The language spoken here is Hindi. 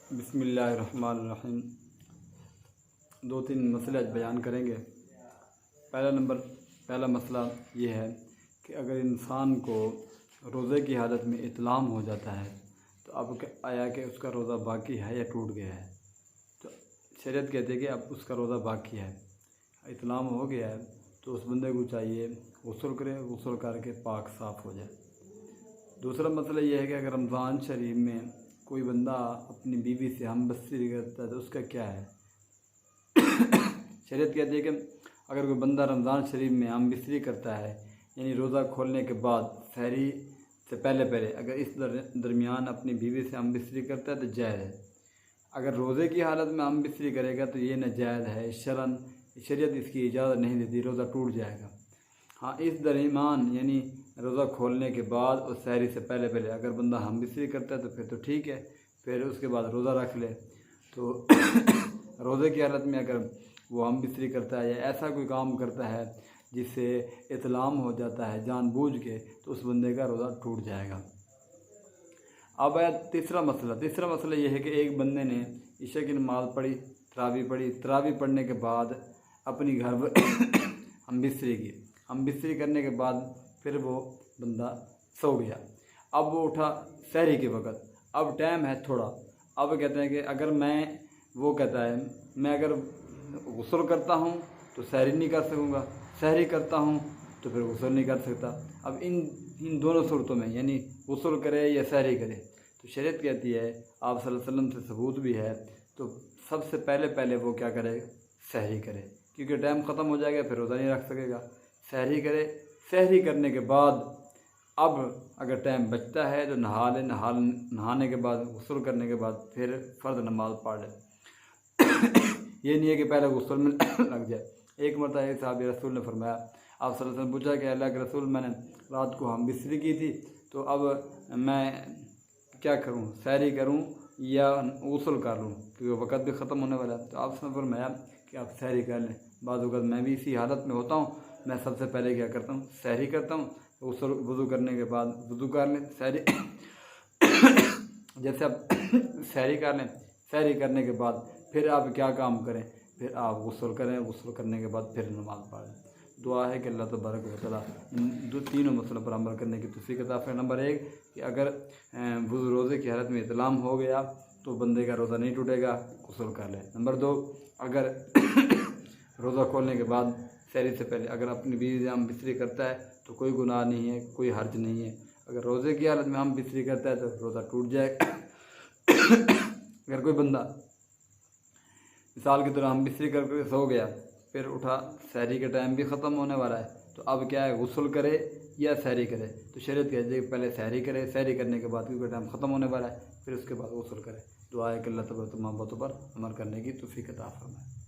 बिस्मिल्लाहिर्रहमानिर्रहीम। दो तीन मसले आज बयान करेंगे। पहला मसला ये है कि अगर इंसान को रोज़े की हालत में इत्लाम हो जाता है तो अब आया कि उसका रोज़ा बाकी है या टूट गया है। तो शरीयत कहती है कि अब उसका रोज़ा बाकी है, इत्लाम हो गया है तो उस बंदे को चाहिए गुस्ल करे, गुस्ल करके पाक साफ़ हो जाए। दूसरा मसला यह है कि अगर रमज़ान शरीफ में कोई बंदा अपनी बीवी से हम बस्ती करता है तो उसका क्या है। शरीयत कहती है कि अगर कोई बंदा रमज़ान शरीफ में हम बिस्तरी करता है, यानी रोज़ा खोलने के बाद सहरी से पहले अगर इस दरमियान अपनी बीवी से हम बिस्तरी करता है तो जायज़ है। अगर रोज़े की हालत में हम बिस्तरी करेगा तो ये नाजायज़ है, शरन शरीयत इसकी इजाज़त नहीं देती, रोज़ा टूट जाएगा। हाँ, इस दरमियान यानी रोज़ा खोलने के बाद और सहरी से पहले अगर बंदा हम बिस्तरी करता है तो फिर तो ठीक है, फिर उसके बाद रोज़ा रख ले। तो रोज़े की हालत में अगर वो हम बिस्तरी करता है या ऐसा कोई काम करता है जिससे इत्लाम हो जाता है जानबूझ के, तो उस बंदे का रोज़ा टूट जाएगा। अब आया तीसरा मसला ये है कि एक बंदे ने ईशा की नमाज़ पढ़ी, तरावी पढ़ने के बाद अपनी घर हम बिस्तरी करने के बाद फिर वो बंदा सो गया। अब वो उठा सहरी के वक़्त, अब टाइम है थोड़ा। अब कहते हैं कि अगर मैं अगर गुस्ल करता हूँ तो सहरी नहीं कर सकूँगा, सहरी करता हूँ तो फिर गुस्ल नहीं कर सकता। अब इन दोनों सूरतों में यानी गुस्ल करे या सहरी करे तो शरीयत कहती है, आप सल्लल्लाहु अलैहि वसल्लम से सबूत भी है, तो सबसे पहले वो क्या करे, सहरी करे, क्योंकि टाइम ख़त्म हो जाएगा फिर रोज़ा नहीं रख सकेगा। सहरी करे, सहरी करने के बाद अब अगर टाइम बचता है तो नहा ले, नहाने के बाद गुस्ल करने के बाद फिर फ़र्द नमाज पढ़ ले। ये नहीं है कि पहले गुस्ल में लग जाए। एक मरतबा एक साहब रसूल ने फरमाया, आप सल्लल्लाहु अलैहि वसल्लम पूछा कि अल्लाह के रसूल, मैंने रात को हम बिस्तरी की थी तो अब मैं क्या करूं, सहरी करूं या गुस्ल कर लूँ, क्योंकि वक़्त भी ख़त्म होने वाला है। तो आपने फरमाया कि आप सहरी कर लें। बाद वक़्त मैं भी इसी हालत में होता हूँ, मैं सबसे पहले क्या करता हूँ, सहरी करता हूँ। वज़ू करने के बाद वज़ू कर लें, सहरी जैसे आप सहरी कर लें, सहरी करने के बाद फिर आप क्या काम करें, फिर आप गुस्ल करें, गुस्ल करने के बाद फिर नमाज़ पढ़ें। दुआ है कि अल्लाह तबारक व तआला इन तीनों मसलों पर अमल करने की तौफीक अता फरमाए। नंबर 1 कि अगर रोज़े की हालत में इत्लाम हो गया तो बंदे का रोज़ा नहीं टूटेगा, गुस्ल कर ले। नंबर 2, अगर रोज़ा खोलने के बाद सहरी से पहले अगर अपनी बीवी से हम बिस्तरी करता है तो कोई गुनाह नहीं है, कोई हर्ज नहीं है। अगर रोज़े की हालत में हम बिस्तरी करता है तो रोज़ा टूट जाएगा। अगर कोई बंदा मिसाल की तरह हम बिस्तरी करके सो गया, फिर उठा, सहरी का टाइम भी ख़त्म होने वाला है, तो अब क्या है, गुस्ल करे या सहरी करे। तो शरीयत कहती है पहले सहरी करे, सहरी करने के बाद क्योंकि टाइम ख़त्म होने वाला है, फिर उसके बाद गुस्ल करे। दुआ है कि अल्लाह तबारक व तआला तमाम बातों पर अमल करने की तौफीक अता फरमाए।